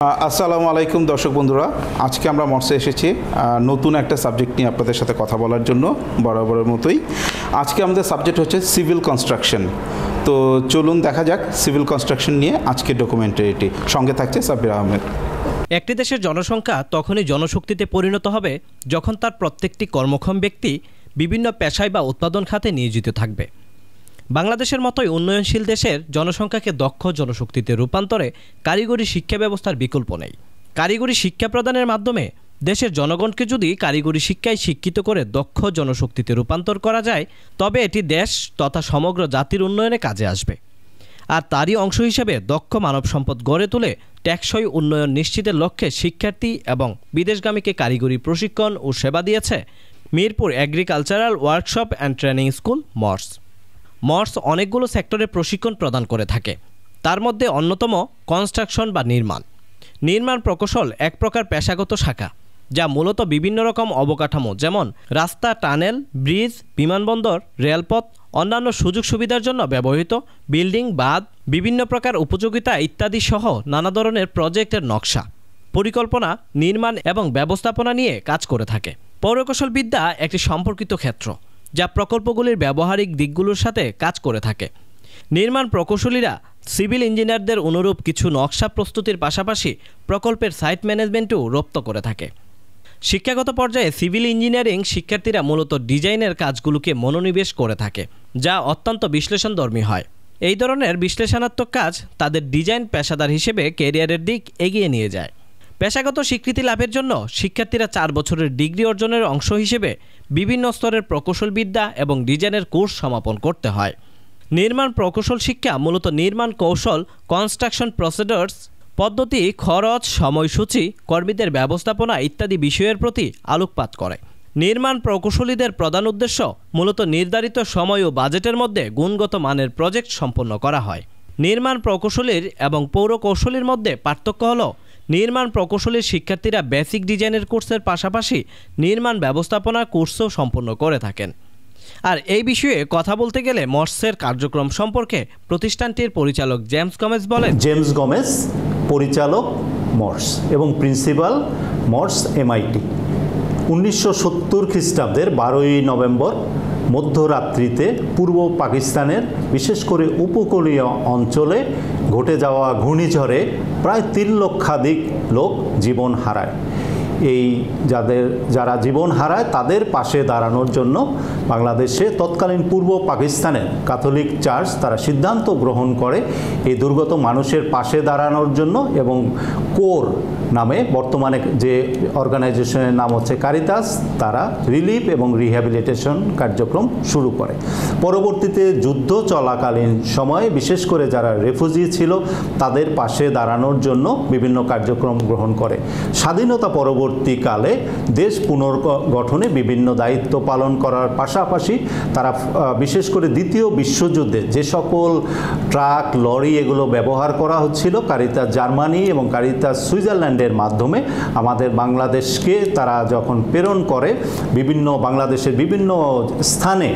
আসসালামু আলাইকুম দর্শক বন্ধুরা, আজকে আমরা মর্সে এসেছি নতুন একটা সাবজেক্ট নিয়ে আপনাদের সাথে কথা বলার জন্য। বরাবরের মতোই আজকে আমাদের সাবজেক্ট হচ্ছে সিভিল কনস্ট্রাকশন। তো চলুন দেখা যাক সিভিল কনস্ট্রাকশন নিয়ে আজকে ডকুমেন্টারিটি। সঙ্গে থাকছে সাব্বির আহমেদ। একটি দেশের জনসংখ্যা তখনই জনশক্তিতে পরিণত হবে যখন তার প্রত্যেকটি কর্মক্ষম ব্যক্তি বিভিন্ন পেশায় বা উৎপাদন খাতে নিয়োজিত থাকবে। বাংলাদেশের মতোই উন্নয়নশীল দেশের জনসংখ্যাকে দক্ষ জনশক্তিতে রূপান্তরে কারিগরি শিক্ষা ব্যবস্থার বিকল্প নেই। কারিগরি শিক্ষা প্রদানের মাধ্যমে দেশের জনগণকে যদি কারিগরি শিক্ষায় শিক্ষিত করে দক্ষ জনশক্তিতে রূপান্তর করা যায়, তবে এটি দেশ তথা সমগ্র জাতির উন্নয়নে কাজে আসবে। আর তারই অংশ হিসেবে দক্ষ মানব সম্পদ গড়ে তুলে টেকসই উন্নয়ন নিশ্চিতের লক্ষ্যে শিক্ষার্থী এবং বিদেশগামীকে কারিগরি প্রশিক্ষণ ও সেবা দিয়েছে Mirpur agricultural workshop and training school Mars. Mars অনেকগুলো সেক্টরে প্রশিক্ষণ প্রদান করে থাকে। তার মধ্যে অন্যতম কনস্ট্রাকশন বা নির্মাণ প্রকৌশল এক প্রকার পেশাগত শাখা, যা মূলত বিভিন্ন রকম অবকাঠামো যেমন রাস্তা, টানেল, ব্রিজ, বিমানবন্দর, রেলপথ, অন্যান্য সুযোগ সুবিধার জন্য ব্যবহৃত বিল্ডিং, বাঁধ, বিভিন্ন প্রকার উপযোগিতা ইত্যাদি সহ নানা ধরনের প্রজেক্টের নকশা, পরিকল্পনা, নির্মাণ এবং ব্যবস্থাপনা নিয়ে কাজ করে থাকে। পৌরকৌশল বিদ্যা একটি সম্পর্কিত ক্ষেত্র যা প্রকল্পগুলির ব্যবহারিক দিকগুলোর সাথে কাজ করে থাকে। নির্মাণ প্রকৌশলীরা সিভিল ইঞ্জিনিয়ারদের অনুরূপ কিছু নকশা প্রস্তুতির পাশাপাশি প্রকল্পের সাইট ম্যানেজমেন্টও রপ্ত করে থাকে। শিক্ষাগত পর্যায়ে সিভিল ইঞ্জিনিয়ারিং শিক্ষার্থীরা মূলত ডিজাইনের কাজগুলোকে মনোনিবেশ করে থাকে, যা অত্যন্ত বিশ্লেষণধর্মী হয়। এই ধরনের বিশ্লেষণাত্মক কাজ তাদের ডিজাইন পেশাদার হিসেবে ক্যারিয়ারের দিক এগিয়ে নিয়ে যায়। পেশাগত স্বীকৃতি লাভের জন্য শিক্ষার্থীরা 4 বছরের ডিগ্রি অর্জনের অংশ হিসেবে বিভিন্ন স্তরের প্রকৌশলবিদ্যা এবং ডিজাইনের কোর্স সমাপন করতে হয়। নির্মাণ প্রকৌশল শিক্ষা মূলত নির্মাণ কৌশল, কনস্ট্রাকশন প্রসিডিউরস, পদ্ধতি, খরচ, সময়সূচি, কর্মীদের ব্যবস্থাপনা ইত্যাদি বিষয়ের প্রতি আলোকপাত করে। নির্মাণ প্রকৌশলীদের প্রধান উদ্দেশ্য মূলত নির্ধারিত সময় ও বাজেটের মধ্যে গুণগত মানের প্রজেক্ট সম্পন্ন করা হয়। নির্মাণ প্রকৌশলীর এবং পৌর কৌশলীর মধ্যে পার্থক্য হল, নির্মাণ প্রকৌশলীর শিক্ষার্থীরা বেসিক ডিজাইনের কোর্সের পাশাপাশি নির্মাণ ব্যবস্থাপনা কোর্সও সম্পন্ন করে থাকেন। আর এই বিষয়ে কথা বলতে গেলে মর্সের কার্যক্রম সম্পর্কে প্রতিষ্ঠানটির পরিচালক জেমস গমেজ বলেন। জেমস গমেজ, পরিচালক মর্স এবং প্রিন্সিপাল মর্স MIT। 1970 খ্রিস্টাব্দের 12ই নভেম্বর মধ্যরাত্রিতে পূর্ব পাকিস্তানের বিশেষ করে উপকূলীয় অঞ্চলে ঘটে যাওয়া ঘূর্ণিঝড়ে প্রায় 3 লক্ষাধিক লোক জীবন হারায়। যারা জীবন হারায় তাদের পাশে দাঁড়ানোর জন্য বাংলাদেশে তৎকালীন পূর্ব পাকিস্তানের ক্যাথলিক চার্চ তারা সিদ্ধান্ত গ্রহণ করে এই দুর্গত মানুষের পাশে দাঁড়ানোর জন্য, এবং কোর নামে বর্তমানে যে অর্গানাইজেশনের নাম হচ্ছে কারিতাস, তারা রিলিফ এবং রিহ্যাবিলিটেশন কার্যক্রম শুরু করে। পরবর্তীতে যুদ্ধ চলাকালীন সময়ে বিশেষ করে যারা রেফুজি ছিল তাদের পাশে দাঁড়ানোর জন্য বিভিন্ন কার্যক্রম গ্রহণ করে। স্বাধীনতা পরবর্তীকালে দেশ পুনর্গঠনে বিভিন্ন দায়িত্ব পালন করার পাশাপাশি তারা বিশেষ করে দ্বিতীয় বিশ্বযুদ্ধে যে সকল ট্রাক, লরি এগুলো ব্যবহার করা হচ্ছিল, কারিতাস জার্মানি এবং কারিতাস সুইজারল্যান্ডের মাধ্যমে আমাদের বাংলাদেশকে তারা যখন প্রেরণ করে বাংলাদেশের বিভিন্ন স্থানে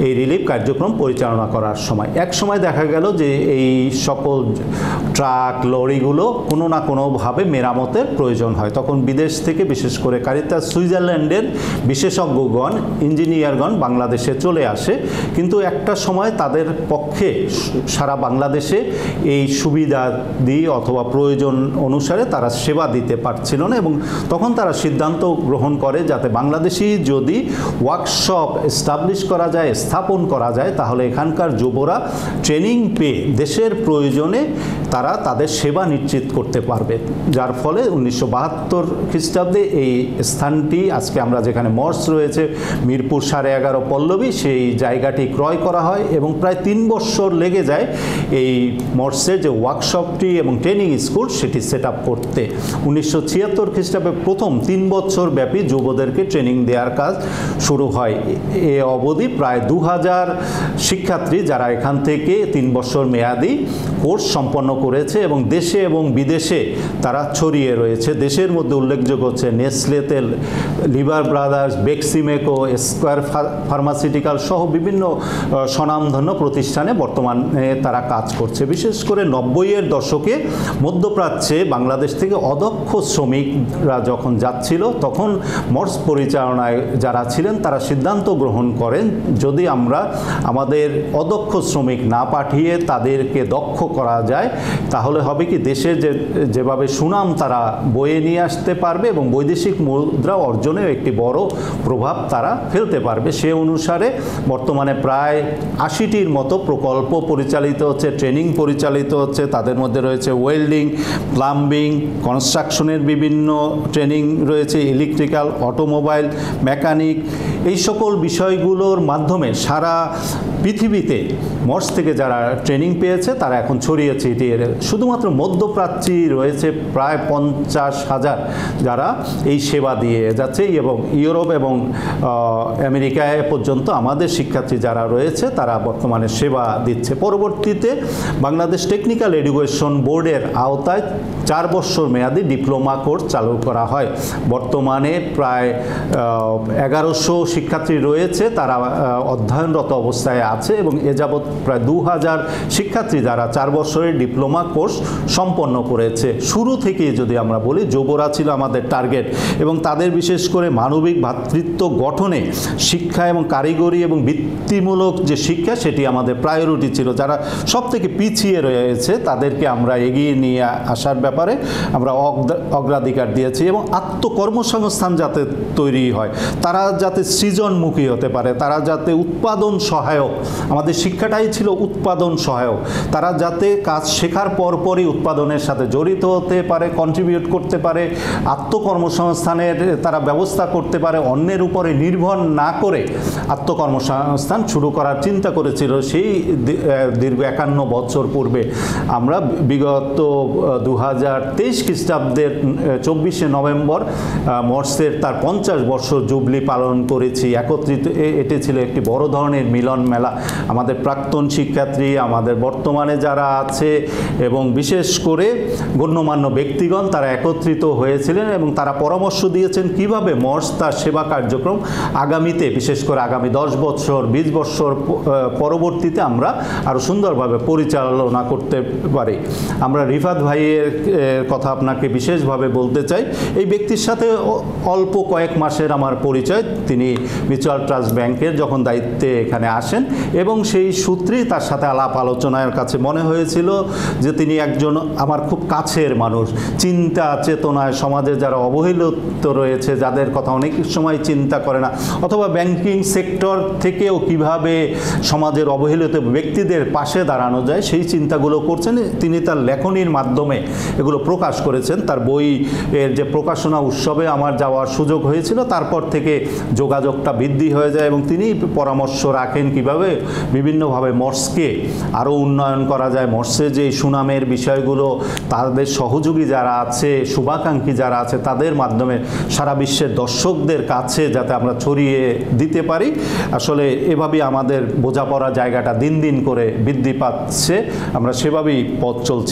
এই রিলিফ কার্যক্রম পরিচালনা করার সময় এক সময় দেখা গেল যে এই সকল ট্রাক, লরিগুলো কোনো না কোনোভাবে মেরামতের প্রয়োজন হয়। তখন বিদেশ থেকে বিশেষ করে কারিতাস সুইজারল্যান্ডের বিশেষজ্ঞগণ, ইঞ্জিনিয়ারগণ বাংলাদেশে চলে আসে, কিন্তু একটা সময় তাদের পক্ষে সারা বাংলাদেশে এই সুবিধাদি অথবা প্রয়োজন অনুসারে তারা সেবা দিতে পারছিল না, এবং তখন তারা সিদ্ধান্ত গ্রহণ করে যাতে বাংলাদেশি যদি ওয়ার্কশপ এস্টাবলিশ করা যায়, স্থাপন করা যায়, তাহলে এখানকার যুবরা ট্রেনিং পেয়ে দেশের প্রয়োজনে তারা তাদের সেবা নিশ্চিত করতে পারবে। যার ফলে 1972 খ্রিস্টাব্দে এই স্থানটি আজকে আমরা যেখানে মর্স রয়েছে মিরপুর 11.5 পল্লবী, সেই জায়গাটি ক্রয় করা হয় এবং প্রায় 3 বছর লেগে যায় এই মর্সের যে ওয়ার্কশপটি এবং ট্রেনিং স্কুল সেটি সেট আপ করতে। 1976 খ্রিস্টাব্দে প্রথম 3 বছর ব্যাপী যুবদেরকে ট্রেনিং দেওয়ার কাজ শুরু হয়। এ অবধি প্রায় 2000 শিক্ষার্থী যারা এখান থেকে 3 বছর মেয়াদি কোর্স সম্পন্ন করেছে এবং দেশে এবং বিদেশে তারা ছড়িয়ে রয়েছে। দেশের মধ্যে উল্লেখযোগ্য হচ্ছে নেসলেতে, লিভার ব্রাদার্স, বেক্সিমেকো, স্কয়ার ফার্মাসিউটিক্যাল সহ বিভিন্ন স্বনামধন্য প্রতিষ্ঠানে বর্তমানে তারা কাজ করছে। বিশেষ করে 90-এর দশকে মধ্যপ্রাচ্যে বাংলাদেশ থেকে অদক্ষ শ্রমিকরা যখন যাচ্ছিল, তখন মর্স পরিচালনায় যারা ছিলেন তারা সিদ্ধান্ত গ্রহণ করেন যদি আমরা আমাদের অদক্ষ শ্রমিক না পাঠিয়ে তাদেরকে দক্ষ করা যায়, তাহলে হবে কি দেশের যেভাবে সুনাম তারা বয়ে নিয়ে আসতে পারবে এবং বৈদেশিক মুদ্রা অর্জনেও একটি বড় প্রভাব তারা ফেলতে পারবে। সে অনুসারে বর্তমানে প্রায় 80টির মতো প্রকল্প পরিচালিত হচ্ছে, ট্রেনিং পরিচালিত হচ্ছে। তাদের মধ্যে রয়েছে ওয়েল্ডিং, প্লাম্বিং, কনস্ট্রাকশনের বিভিন্ন ট্রেনিং রয়েছে, ইলেকট্রিক্যাল, অটোমোবাইল, মেকানিক, এই সকল বিষয়গুলোর মাধ্যমে সারা পৃথিবীতে মর্স থেকে যারা ট্রেনিং পেয়েছে তারা এখন ছড়িয়ে ছিটিয়ে। শুধুমাত্র মধ্যপ্রাচ্যে রয়েছে প্রায় 50,000 যারা এই সেবা দিয়ে যাচ্ছে এবং ইউরোপ এবং আমেরিকায় পর্যন্ত আমাদের শিক্ষার্থী যারা রয়েছে তারা বর্তমানে সেবা দিচ্ছে। পরবর্তীতে বাংলাদেশ টেকনিক্যাল এডুকেশন বোর্ডের আওতায় 4 বছর মেয়াদি ডিপ্লোমা কোর্স চালু করা হয়। বর্তমানে প্রায় 1100 শিক্ষার্থী রয়েছে, তারা অধ্যয়নরত অবস্থায় আছে এবং এ যাবৎ প্রায় 2000 শিক্ষার্থী যারা 4 বছরের ডিপ্লোমা কোর্স সম্পন্ন করেছে। শুরু থেকে যদি আমরা বলি, যুবরা ছিল আমাদের টার্গেট এবং তাদের বিশেষ করে মানবিক ভ্রাতৃত্ব গঠনে শিক্ষা এবং কারিগরি এবং বৃত্তিমূলক যে শিক্ষা সেটি আমাদের প্রায়োরিটি ছিল। যারা সব থেকে পিছিয়ে রয়েছে তাদেরকে আমরা এগিয়ে নিয়ে আসার ব্যাপারে আমরা অগ্রাধিকার দিয়েছি এবং আত্মকর্মসংস্থান যাতে তৈরি হয়, তারা যাতে সৃজনমুখী হতে পারে, তারা যাতে উৎপাদন সহায়ক, আমাদের শিক্ষাটাই ছিল উৎপাদন সহায়ক, তারা যাতে কাজ শেখার পরপরই উৎপাদনের সাথে জড়িত হতে পারে, কন্ট্রিবিউট করতে পারে, আত্মকর্মসংস্থানের তারা ব্যবস্থা করতে পারে, অন্যের উপরে নির্ভর না করে আত্মকর্মসংস্থান শুরু করার চিন্তা করেছিল। সেই দীর্ঘ 51 বছর পূর্বে আমরা বিগত 2023 খ্রিস্টাব্দের 24শে নভেম্বর মর্সের তার 50 বছর জুবলি পালন করেছি একত্রিত। এটি ছিল একটি বড় ধরনের মিলন মেলা। আমাদের প্রাক্তন শিক্ষার্থী, আমাদের বর্তমানে যারা আছে এবং বিশেষ করে গণ্যমান্য ব্যক্তিগণ তারা একত্রিত হয়েছিলেন এবং তারা পরামর্শ দিয়েছেন কিভাবে মর্স তার সেবা কার্যক্রম আগামীতে, বিশেষ করে আগামী 10 বছর 20 বছর পরবর্তীতে আমরা আরও সুন্দরভাবে পরিচালনা করতে পারি। আমরা রিফাত ভাইয়ের কথা আপনাকে বিশেষভাবে বলতে চাই। এই ব্যক্তির সাথে অল্প কয়েক মাসের আমার পরিচয়। তিনি মিউচুয়াল ট্রাস্ট ব্যাংকের যখন দায়িত্বে এখানে আসেন এবং সেই সূত্রেই তার সাথে আলাপ আলোচনার কাছে মনে হয়েছিল যে তিনি একজন আমার খুব কাছের মানুষ। চিন্তা চেতনায় সমাজে যারা অবহেলিত রয়েছে, যাদের কথা অনেক সময় চিন্তা করে না, অথবা ব্যাংকিং সেক্টর থেকেও কিভাবে সমাজের অবহেলিত ব্যক্তিদের পাশে দাঁড়ানো যায় সেই চিন্তাগুলো করছেন। তিনি তার লেখনীর মাধ্যমে এগুলো প্রকাশ করেছেন। তার বই এর যে প্রকাশনা উৎসবে আমার যাওয়ার সুযোগ হয়েছিল, তারপর থেকে যোগাযোগটা বৃদ্ধি হয়ে যায় এবং তিনি পরামর্শ রাখেন কিভাবে বিভিন্নভাবে মর্সকে আরও উন্নয়ন করা যায়। মর্সে যে সুনামের বিষয়গুলো তাদের সহযোগী যারা আছে, শুভাকাঙ্ক্ষী যারা আছে, তাদের মাধ্যমে সারা বিশ্বের দর্শকদের কাছে যাতে আমরা ছড়িয়ে দিতে পারি। আসলে এভাবেই আমাদের বোঝাপড়া জায়গাটা দিন দিন করে বৃদ্ধি পাচ্ছে, আমরা সেভাবেই পথ চলছি।